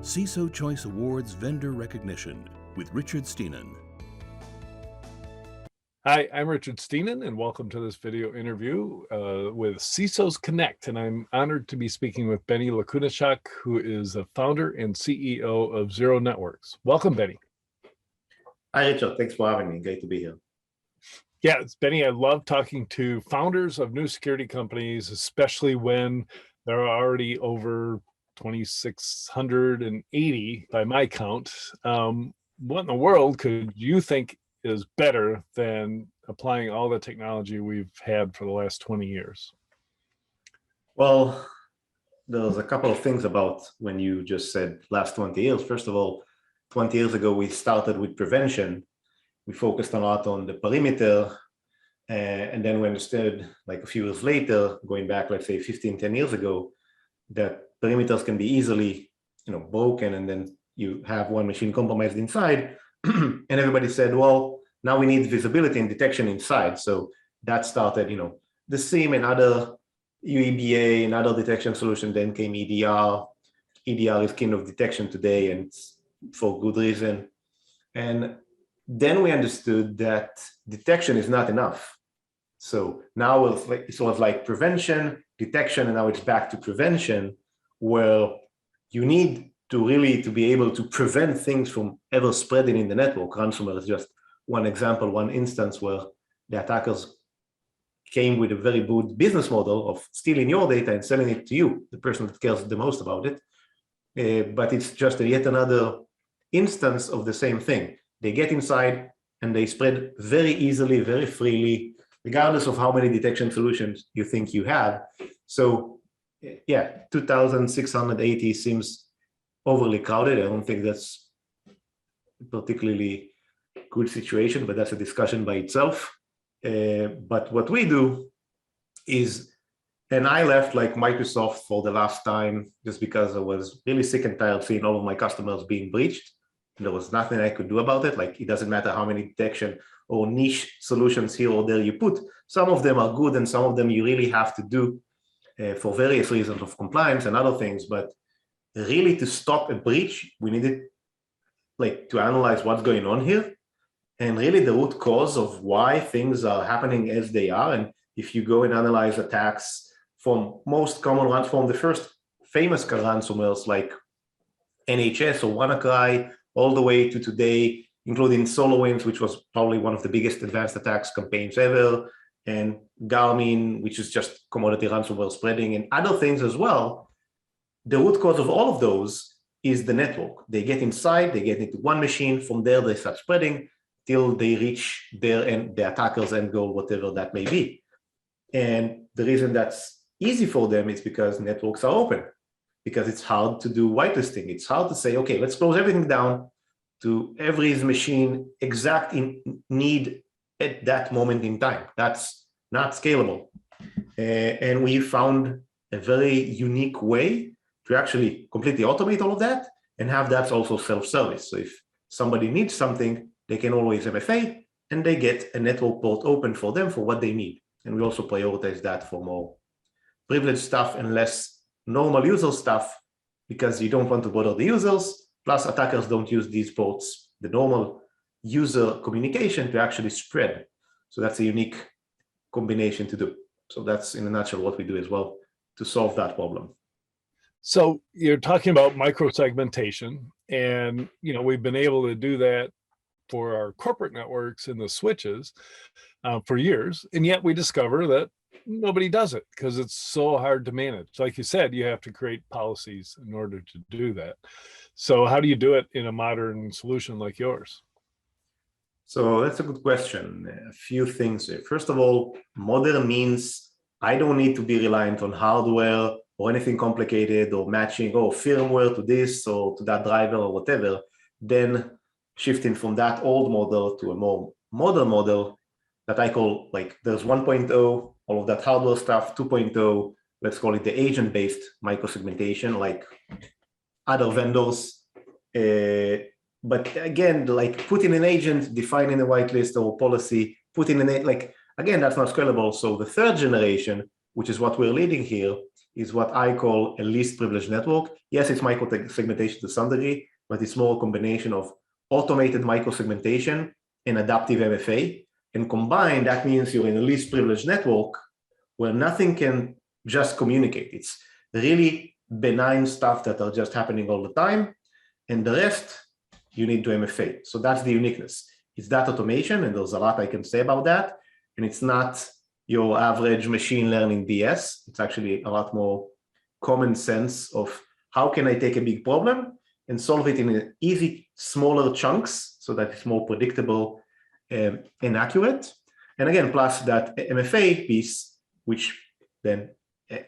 CISO Choice Awards Vendor Recognition with Richard Stiennon. Hi, I'm Richard Stiennon, and welcome to this video interview with CISOs Connect. And I'm honored to be speaking with Benny Lakunishok, who is the founder and CEO of Zero Networks. Welcome, Benny. Hi, Richard. Thanks for having me. Great to be here. Yeah, it's Benny. I love talking to founders of new security companies, especially when there are already over 2,680 by my count. What in the world could you think is better than applying all the technology we've had for the last 20 years? Well, there's a couple of things about when you just said last 20 years. First of all, 20 years ago, we started with prevention. We focused a lot on the perimeter. And then we understood, like a few years later, going back, let's say 10 years ago, that perimeters can be easily, broken, and then you have one machine compromised inside. And everybody said, well, now we need visibility and detection inside. So that started, the SIEM and other UEBA and other detection solutions. Then came EDR. EDR is king of detection today, and for good reason. And then we understood that detection is not enough. So now it was like prevention, detection, and now it's back to prevention, where you need to really be able to prevent things from ever spreading in the network. Ransomware is just one example, one instance where the attackers came with a very good business model of stealing your data and selling it to you, the person that cares the most about it. But it's just yet another instance of the same thing. They get inside and they spread very easily, very freely, regardless of how many detection solutions you think you have. So yeah, 2,680 seems overly crowded. I don't think that's particularly good situation, but that's a discussion by itself. But what we do is, and I left like Microsoft for the last time just because I was really sick and tired seeing all of my customers being breached. There was nothing I could do about it. Like, it doesn't matter how many detection or niche solutions here or there you put. Some of them are good and some of them you really have to do for various reasons of compliance and other things. But really, to stop a breach, we needed to analyze what's going on here, and really the root cause of why things are happening as they are. And if you go and analyze attacks from most common ones, from the first famous ransomwares like NHS or WannaCry, all the way to today, including SolarWinds, which was probably one of the biggest advanced attacks campaigns ever, and Garmin, which is just commodity ransomware spreading, and other things as well. The root cause of all of those is the network. They get inside, they get into one machine, from there they start spreading till they reach their end, the attacker's end goal, whatever that may be. And the reason that's easy for them is because networks are open, because it's hard to do whitelisting. It's hard to say, okay, let's close everything down to every machine exact in need at that moment in time. That's not scalable. And we found a very unique way to actually completely automate all of that and have that also self-service. So if somebody needs something, they can always MFA and they get a network port open for them for what they need. And we also prioritize that for more privileged stuff and less normal user stuff, because you don't want to bother the users. Plus, attackers don't use these ports, the normal user communication, to actually spread. So that's a unique combination to do. So that's in a nutshell what we do as well to solve that problem. So you're talking about microsegmentation, and we've been able to do that for our corporate networks and the switches for years, and yet we discover that nobody does it because it's so hard to manage. Like you said, you have to create policies in order to do that. So how do you do it in a modern solution like yours? So that's a good question. A few things. First of all, modern means I don't need to be reliant on hardware or anything complicated or matching, firmware to this or to that driver or whatever. Then shifting from that old model to a more modern model that I call, there's 1.0, all of that hardware stuff, 2.0, let's call it the agent-based microsegmentation, like other vendors. But again, putting an agent, defining a whitelist or policy, putting an, again, that's not scalable. So the third generation, which is what we're leading here, is what I call a least privileged network. Yes, it's microsegmentation to some degree, but it's more a combination of automated microsegmentation and adaptive MFA. And combined, that means you're in a least privileged network where nothing can just communicate. It's really benign stuff that are just happening all the time. And the rest, you need to MFA. So that's the uniqueness. It's that automation, and there's a lot I can say about that. And it's not your average machine learning BS. It's actually a lot more common sense of how can I take a big problem and solve it in easy, smaller chunks so that it's more predictable and accurate. And again, plus that MFA piece, which then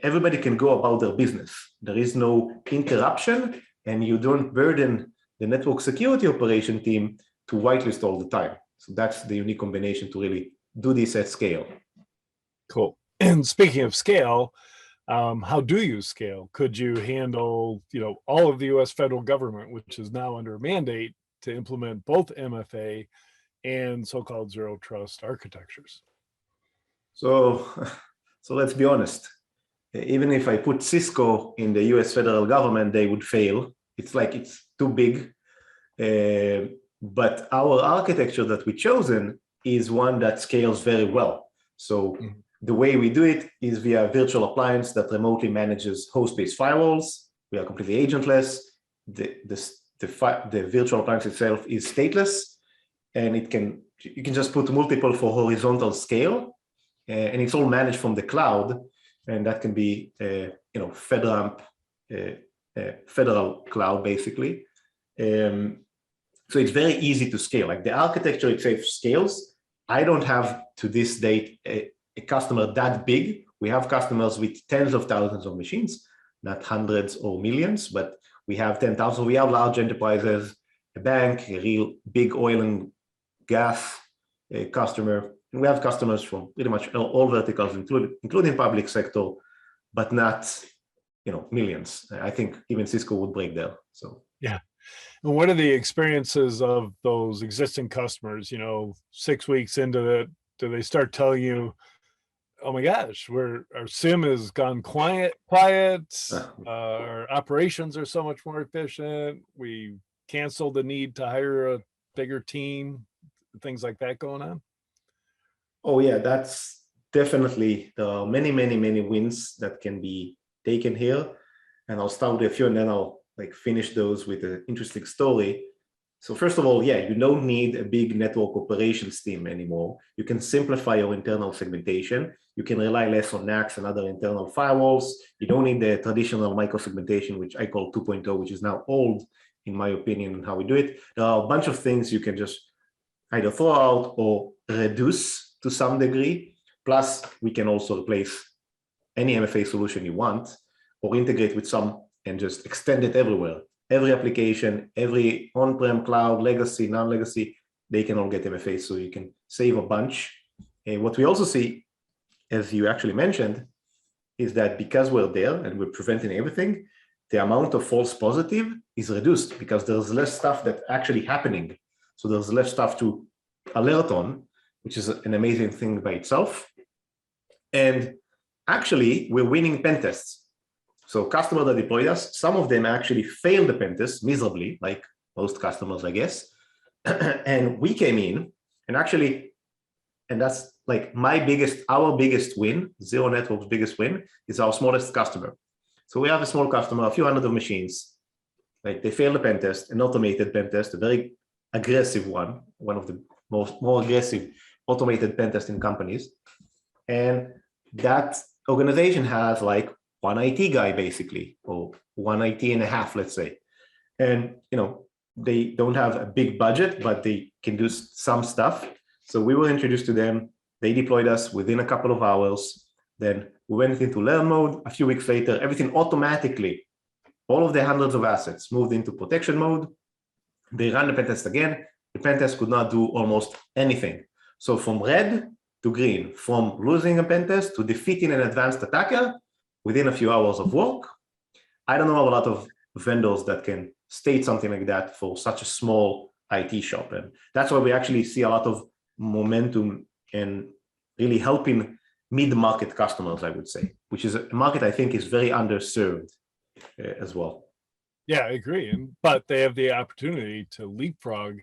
everybody can go about their business. There is no interruption, and you don't burden the network security operation team to whitelist all the time. So that's the unique combination to really do this at scale. Cool. And speaking of scale, how do you scale? Could you handle, all of the U.S. federal government, which is now under a mandate to implement both MFA and so-called zero trust architectures? So let's be honest. Even if I put Cisco in the US federal government, they would fail. It's like it's too big. But our architecture that we've chosen is one that scales very well. So the way we do it is via a virtual appliance that remotely manages host-based firewalls. We are completely agentless. The virtual appliance itself is stateless, and you can just put multiple for horizontal scale, and it's all managed from the cloud. And that can be, FedRAMP, federal cloud, basically. So it's very easy to scale. Like the architecture itself scales. I don't have, to this date, a customer that big. We have customers with tens of thousands of machines, not hundreds or millions, but we have 10,000. We have large enterprises, a bank, a real big oil and gas customer. And we have customers from pretty much all verticals, including public sector, but not, millions. I think even Cisco would break there. So yeah. And what are the experiences of those existing customers? 6 weeks into it, do they start telling you, "Oh my gosh, our SIM has gone quiet. Our operations are so much more efficient. We canceled the need to hire a bigger team," things like that going on? Oh yeah, that's definitely, there are many, many, many wins that can be taken here. And I'll start with a few and then I'll finish those with an interesting story. So first of all, yeah, you don't need a big network operations team anymore. You can simplify your internal segmentation. You can rely less on NACs and other internal firewalls. You don't need the traditional microsegmentation, which I call 2.0, which is now old, in my opinion, on how we do it. There are a bunch of things you can just either throw out or reduce to some degree. Plus, we can also replace any MFA solution you want or integrate with some and just extend it everywhere. Every application, every on-prem, cloud, legacy, non-legacy, they can all get MFA, so you can save a bunch. And what we also see, as you actually mentioned, is that because we're there and we're preventing everything, the amount of false positive is reduced because there's less stuff that's actually happening. So there's less stuff to alert on, which is an amazing thing by itself. And actually, we're winning pen tests. So customers that deployed us, some of them actually failed the pen test miserably, like most customers, I guess. And we came in and actually, and that's like our biggest win, Zero Network's biggest win, is our smallest customer. So we have a small customer, a few hundred of machines. Like they failed the pen test, an automated pen test, a very aggressive one of the more aggressive automated pen testing companies. And that organization has like one IT guy basically, or one IT and a half, let's say. And they don't have a big budget, but they can do some stuff. So we were introduced to them. They deployed us within a couple of hours. Then we went into learn mode. A few weeks later, everything automatically, all of the hundreds of assets moved into protection mode. They ran the pen test again. The pen test could not do almost anything. So from red to green, from losing a pen test to defeating an advanced attacker within a few hours of work. I don't know a lot of vendors that can state something like that for such a small IT shop. And that's why we actually see a lot of momentum in really helping mid-market customers, I would say, which is a market I think is very underserved as well. Yeah, I agree. But they have the opportunity to leapfrog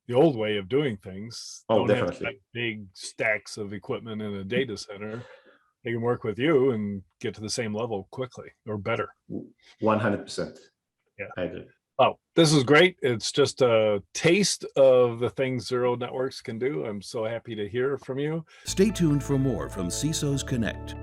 the old way of doing things. Oh, Don't have to definitely. have big stacks of equipment in a data center. They can work with you and get to the same level quickly or better. 100%. Yeah, I agree. Oh, this is great. It's just a taste of the things Zero Networks can do. I'm so happy to hear from you. Stay tuned for more from CISO's Connect.